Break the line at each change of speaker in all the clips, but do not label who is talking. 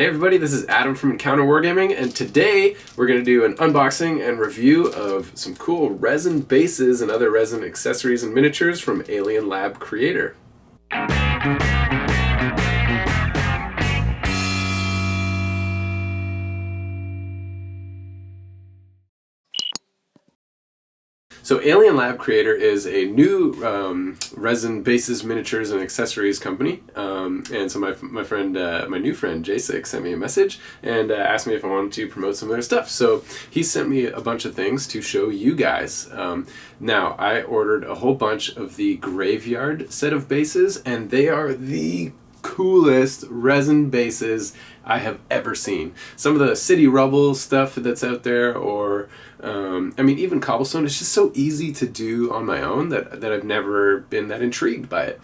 Hey everybody, this is Adam from Encounter Wargaming, and today we're going to do an unboxing and review of some cool resin bases and other resin accessories and miniatures from Alien Lab Creator. So Alien Lab Creator is a new resin bases, miniatures, and accessories company. And so my new friend J6 sent me a message and asked me if I wanted to promote some of their stuff. So he sent me a bunch of things to show you guys. Now I ordered a whole bunch of the Graveyard set of bases, and they are the coolest resin bases I have ever seen. Some of the city rubble stuff that's out there, or I mean, even cobblestone, it's just so easy to do on my own that I've never been that intrigued by it.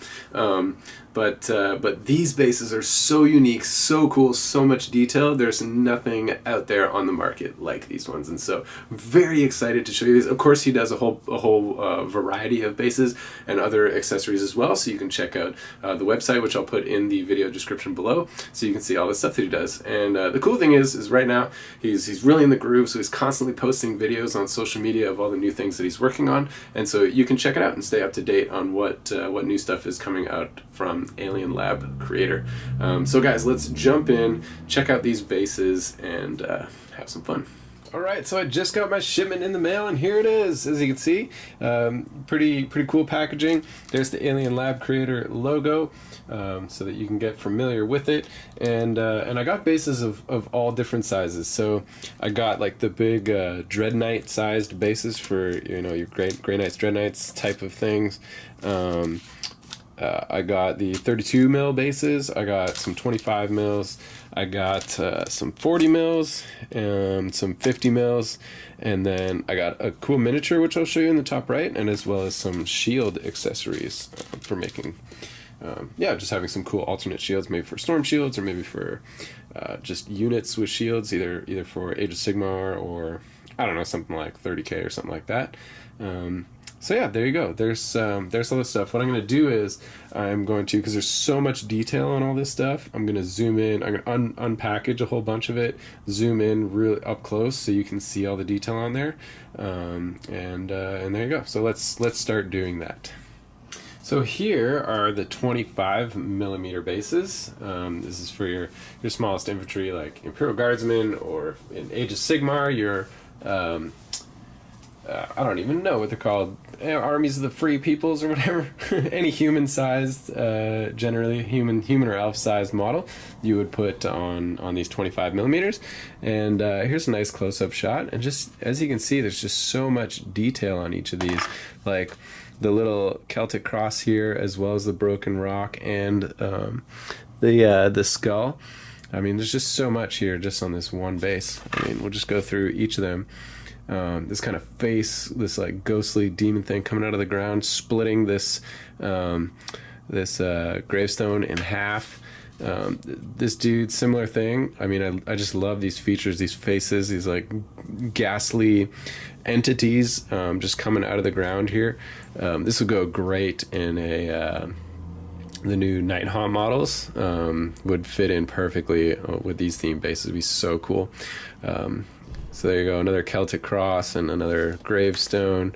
But these bases are so unique, so cool, so much detail. There's nothing out there on the market like these ones, and so very excited to show you these. Of course, he does a whole variety of bases and other accessories as well. So you can check out the website, which I'll put in the video description below, so you can see all the stuff that he does. And the cool thing is right now he's really in the groove, so he's constantly posting videos on social media of all the new things that he's working on, and so you can check it out and stay up to date on what new stuff is coming out from Alien Lab Creator. So guys, let's jump in, check out these bases, and have some fun. Alright, so I just got my shipment in the mail, and here it is. As you can see, pretty cool packaging. There's the Alien Lab Creator logo, so that you can get familiar with it. And I got bases of all different sizes. So I got like the big Dread Knight sized bases for, you know, your Grey Knights, Dread Knights type of things. I got the 32 mil bases, I got some 25 mils, I got some 40 mils, some 50 mils, and then I got a cool miniature, which I'll show you in the top right, and as well as some shield accessories for making, just having some cool alternate shields, maybe for storm shields, or maybe for just units with shields, either for Age of Sigmar, or I don't know, something like 30k or something like that. So yeah, there you go. There's all this stuff. What I'm going to do is I'm going to, because there's so much detail on all this stuff, I'm going to zoom in. I'm going to unpackage a whole bunch of it, zoom in really up close so you can see all the detail on there, and there you go. So let's start doing that. So here are the 25 millimeter bases. This is for your smallest infantry, like Imperial Guardsmen, or in Age of Sigmar, your I don't even know what they're called, armies of the free peoples or whatever. Any human-sized, generally human or elf-sized model, you would put on these 25 millimeters. And here's a nice close-up shot. And just as you can see, there's just so much detail on each of these, like the little Celtic cross here, as well as the broken rock and the skull. I mean, there's just so much here just on this one base. I mean, we'll just go through each of them. This kind of face, this like ghostly demon thing coming out of the ground, splitting this gravestone in half. This dude, similar thing. I mean, I just love these features, these faces, these like ghastly entities just coming out of the ground here. This would go great in the new Nighthaunt models. Would fit in perfectly with these theme bases. It'd be so cool. So there you go, another Celtic cross and another gravestone.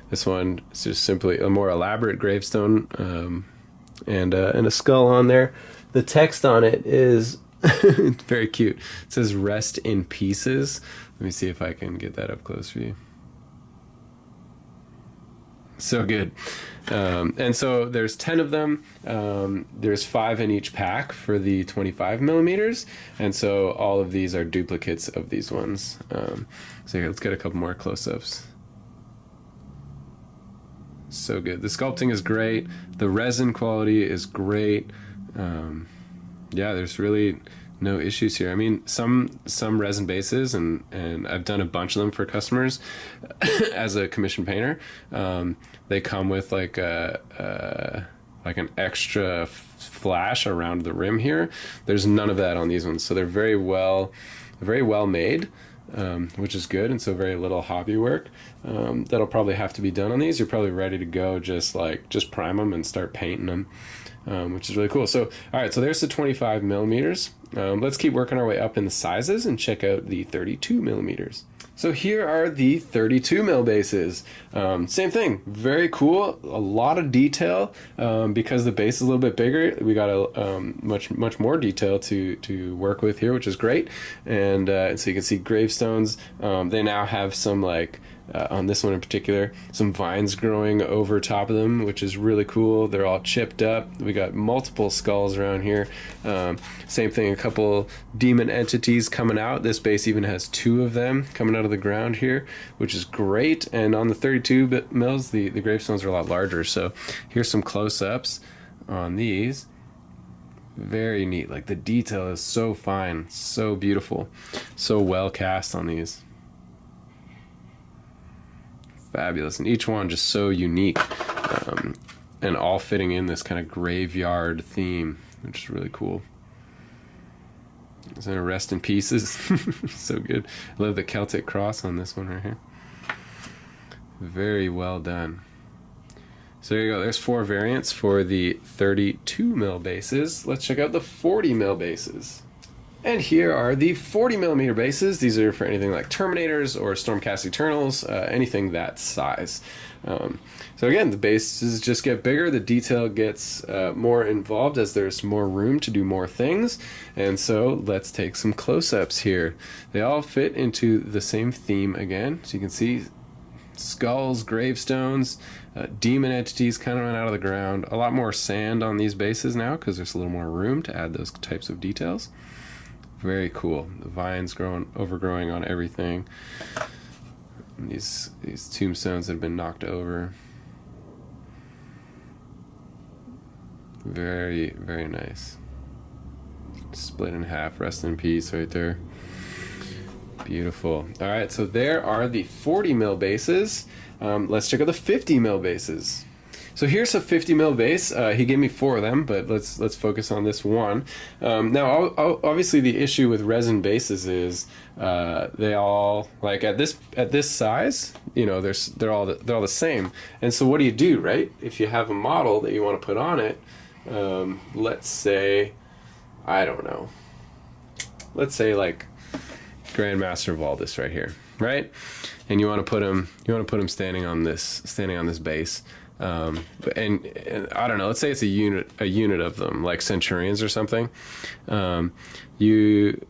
This one is just simply a more elaborate gravestone, and a skull on there. The text on it is it's very cute. It says "Rest in Pieces." Let me see if I can get that up close for you. So good. And so there's 10 of them. There's 5 in each pack for the 25 millimeters, and so all of these are duplicates of these ones. So here, let's get a couple more close-ups. So good. The sculpting is great. The resin quality is great. Yeah, there's really no issues here. I mean, some resin bases, and I've done a bunch of them for customers as a commission painter. They come with like an extra flash around the rim here. There's none of that on these ones, so they're very well made, which is good, and so very little hobby work that'll probably have to be done on these. You're probably ready to go, just prime them and start painting them. Which is really cool. So, all right, so there's the 25 millimeters. Let's keep working our way up in the sizes and check out the 32 millimeters. So here are the 32 mil bases. Same thing, very cool, a lot of detail. Because the base is a little bit bigger, we got a much more detail to work with here, which is great. And so you can see gravestones. They now have some, like, on this one in particular, some vines growing over top of them, which is really cool. They're all chipped up. We got multiple skulls around here. Same thing, a couple demon entities coming out. This base even has 2 of them coming out of the ground here, which is great. And on the 32 mils, the gravestones are a lot larger. So here's some close-ups on these. Very neat. Like, the detail is so fine, so beautiful, so well cast on these. Fabulous, and each one just so unique, and all fitting in this kind of graveyard theme, which is really cool. Is there a rest in pieces? So good. I love the Celtic cross on this one right here. Very well done. So there you go. There's 4 variants for the 32 mil bases. Let's check out the 40 mil bases. And here are the 40 millimeter bases. These are for anything like Terminators or Stormcast Eternals, anything that size. So again, the bases just get bigger, the detail gets more involved as there's more room to do more things. And so let's take some close-ups here. They all fit into the same theme again. So you can see skulls, gravestones, demon entities kind of run out of the ground. A lot more sand on these bases now because there's a little more room to add those types of details. Very cool. The vines overgrowing on everything. And these tombstones that have been knocked over. Very, very nice. Split in half, rest in peace right there. Beautiful. All right, so there are the 40 mil bases. Let's check out the 50 mil bases. So here's a 50 mil base. He gave me 4 of them, but let's focus on this one. Now, obviously, the issue with resin bases is they all, like, at this size, you know, they're all the same. And so what do you do, right? If you have a model that you want to put on it, let's say, I don't know, let's say like Grandmaster Valdis right here, right? And you want to put him standing on this base. And I don't know, let's say it's a unit of them, like Centurions or something. You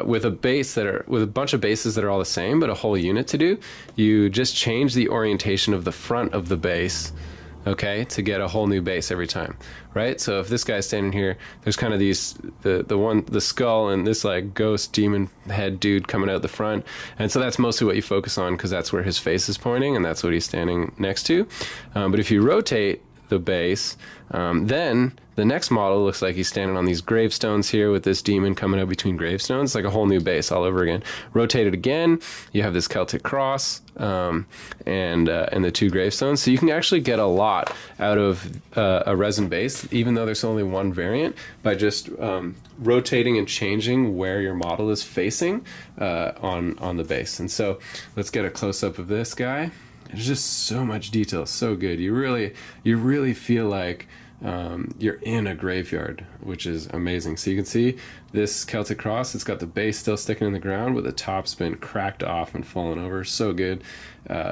with a bunch of bases that are all the same, but a whole unit to do, you just change the orientation of the front of the base, okay, to get a whole new base every time, right? So if this guy's standing here, there's kind of the skull and this like ghost demon head dude coming out the front, and so that's mostly what you focus on because that's where his face is pointing and that's what he's standing next to. But if you rotate the base, then the next model looks like he's standing on these gravestones here with this demon coming out between gravestones. It's like a whole new base all over again. Rotate it again, you have this Celtic cross and the 2 gravestones. So you can actually get a lot out of a resin base, even though there's only one variant, by just rotating and changing where your model is facing on the base. And so let's get a close-up of this guy. There's just so much detail, so good. You really feel like you're in a graveyard, which is amazing. So you can see this Celtic cross, it's got the base still sticking in the ground with the top's been cracked off and fallen over. So good.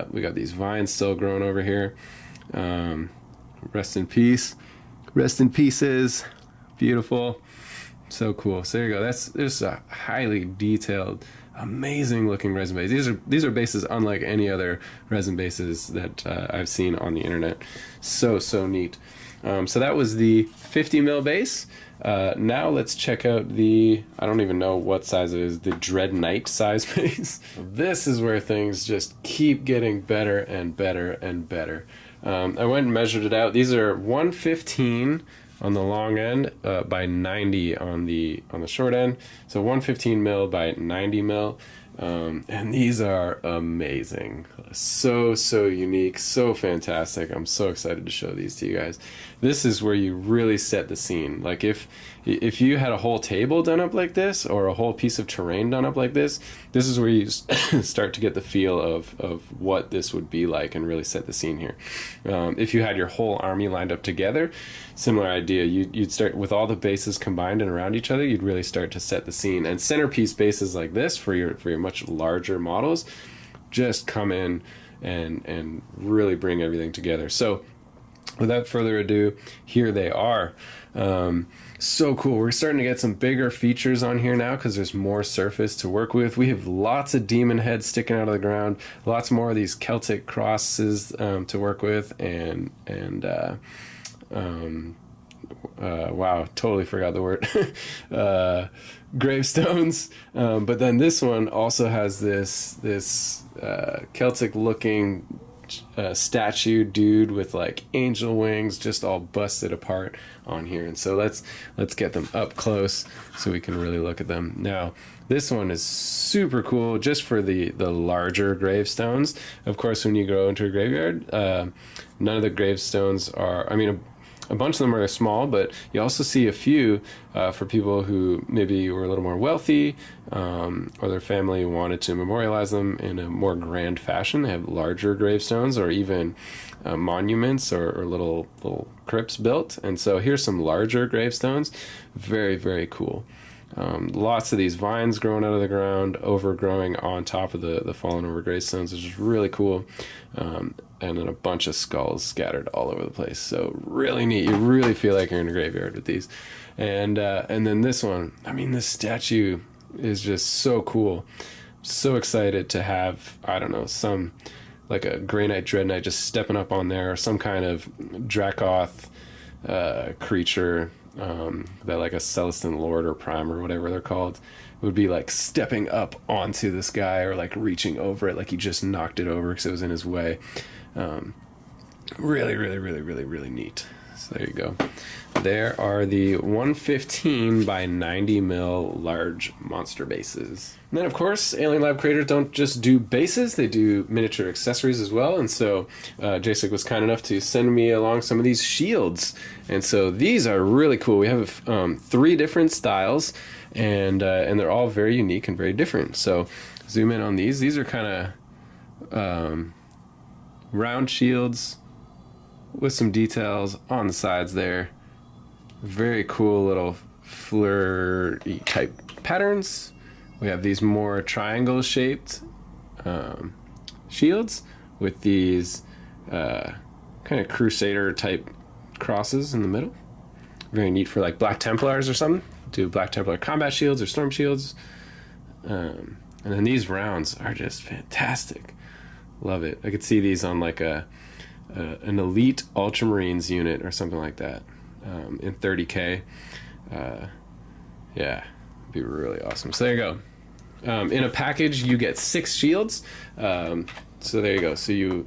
We got these vines still growing over here. Rest in peace. Rest in pieces. Beautiful. So cool. So there you go. There's a highly detailed, amazing looking resin base. These are bases unlike any other resin bases that I've seen on the internet. So neat. So that was the 50 mil base. Now let's check out the, I don't even know what size it is, the Dread Knight size base. This is where things just keep getting better and better and better. I went and measured it out. These are 115 on the long end by 90 on the short end. So 115 mil by 90 mil. And these are amazing. So unique, so fantastic. I'm so excited to show these to you guys. This is where you really set the scene. Like if if you had a whole table done up like this, or a whole piece of terrain done up like this is where you start to get the feel of what this would be like and really set the scene here. If you had your whole army lined up together, similar idea. You'd start with all the bases combined and around each other. You'd really start to set the scene. And centerpiece bases like this for your much larger models just come in and really bring everything together. So without further ado, here they are. So cool. We're starting to get some bigger features on here now because there's more surface to work with. We have lots of demon heads sticking out of the ground, lots more of these Celtic crosses to work with, and wow, totally forgot the word. Gravestones. But then this one also has this Celtic looking statue dude with like angel wings just all busted apart on here. And so let's get them up close so we can really look at them. Now this one is super cool just for the larger gravestones. Of course, when you go into a graveyard, none of the gravestones are, I mean, a bunch of them are small, but you also see a few for people who maybe were a little more wealthy, or their family wanted to memorialize them in a more grand fashion. They have larger gravestones, or even monuments or little crypts built. And so here's some larger gravestones. Very, very cool. Lots of these vines growing out of the ground, overgrowing on top of the fallen over gravestones, which is really cool. And then a bunch of skulls scattered all over the place. So really neat. You really feel like you're in a graveyard with these. And then this one, I mean, this statue is just so cool. So excited to have, I don't know, some like a Grey Knight, Dread Knight just stepping up on there, or some kind of Dracoth creature that like a Celestin Lord or Prime or whatever they're called would be like stepping up onto this guy, or like reaching over it like he just knocked it over because it was in his way. Really, really, really, really, really neat. So there you go. There are the 115 by 90 mil large monster bases. And then, of course, Alien Lab creators don't just do bases, they do miniature accessories as well. And so Jacek was kind enough to send me along some of these shields. And so these are really cool. We have 3 different styles, and they're all very unique and very different. So zoom in on these. These are kind of round shields with some details on the sides there. Very cool little fleur type patterns. We have these more triangle shaped shields with these kind of crusader type crosses in the middle. Very neat for like Black Templars or something. Do Black Templar combat shields or storm shields. And then these rounds are just fantastic. Love it. I could see these on like an elite Ultramarines unit or something like that, in 30K. Yeah, it'd be really awesome. So there you go. In a package, you get 6 shields. So there you go. So you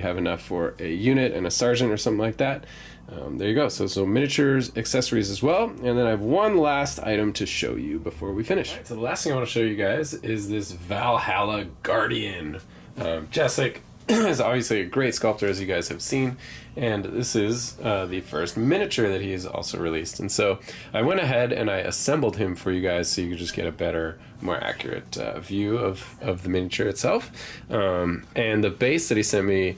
have enough for a unit and a sergeant or something like that. There you go. So miniatures, accessories as well. And then I have one last item to show you before we finish. Right, so the last thing I want to show you guys is this Valhalla Guardian. Jacek is obviously a great sculptor, as you guys have seen, and this is the first miniature that he has also released. And so I went ahead and I assembled him for you guys so you could just get a better, more accurate view of the miniature itself. And the base that he sent me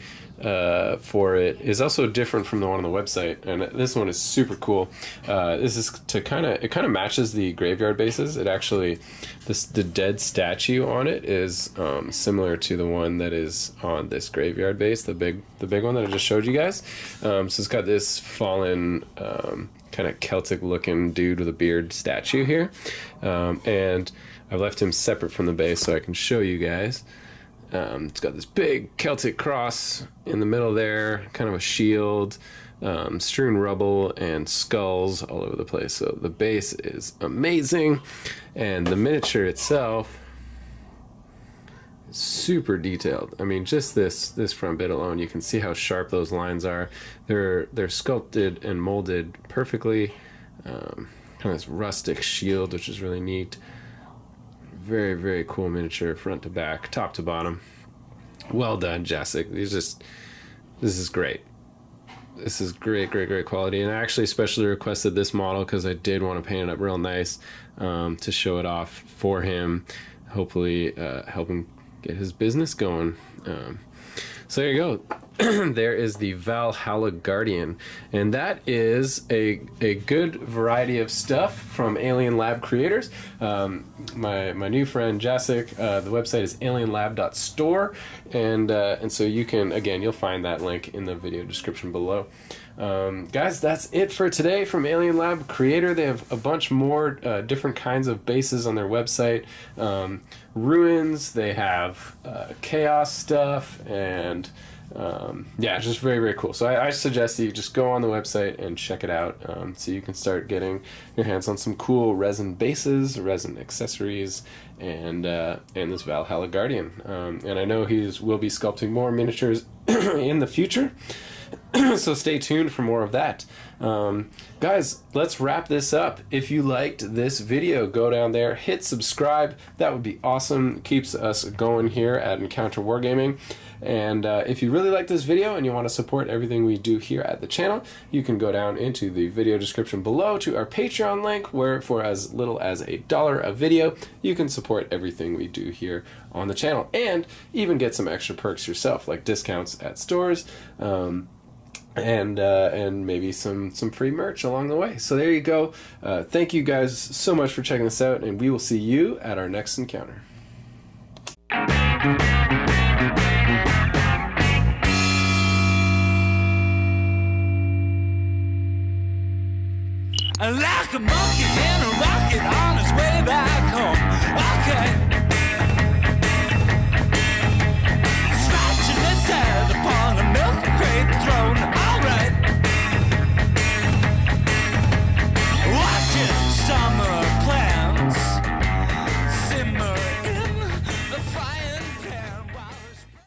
for it is also different from the one on the website, and this one is super cool. This is to it kind of matches the graveyard bases. It actually, the dead statue on it is similar to the one that is on this graveyard base, the big one that I just showed you guys. So it's got this fallen kind of Celtic looking dude with a beard statue here, and I've left him separate from the base so I can show you guys. It's got this big Celtic cross in the middle there, kind of a shield, strewn rubble and skulls all over the place. So the base is amazing, and the miniature itself is super detailed. I mean, just this front bit alone, you can see how sharp those lines are. They're sculpted and molded perfectly. Kind of this rustic shield, which is really neat. Very, very cool miniature, front to back, top to bottom. Well done, Jacek. This is great. this is great quality. And I actually especially requested this model because I did want to paint it up real nice to show it off for him. Hopefully help him get his business going. So there you go. There is the Valhalla Guardian, and that is a good variety of stuff from Alien Lab creators. My new friend Jacek, the website is alienlab.store, and so you can, again, you'll find that link in the video description below. Guys, that's it for today from Alien Lab Creator. They have a bunch more different kinds of bases on their website. Ruins, they have chaos stuff, and yeah, just very cool. So I suggest that you just go on the website and check it out, so you can start getting your hands on some cool resin bases, resin accessories, and this Valhalla Guardian. And I know will be sculpting more miniatures in the future. So stay tuned for more of that. Guys, let's wrap this up. If you liked this video, go down there, hit subscribe. That would be awesome. It keeps us going here at Encounter Wargaming. And if you really like this video and you want to support everything we do here at the channel, you can go down into the video description below to our Patreon link, where for as little as $1 a video, you can support everything we do here on the channel, and even get some extra perks yourself, like discounts at stores, and maybe some free merch along the way. So there you go. Thank you guys so much for checking this out, and we will see you at our next encounter.
Like a monkey in a rocket on his way back home. Okay.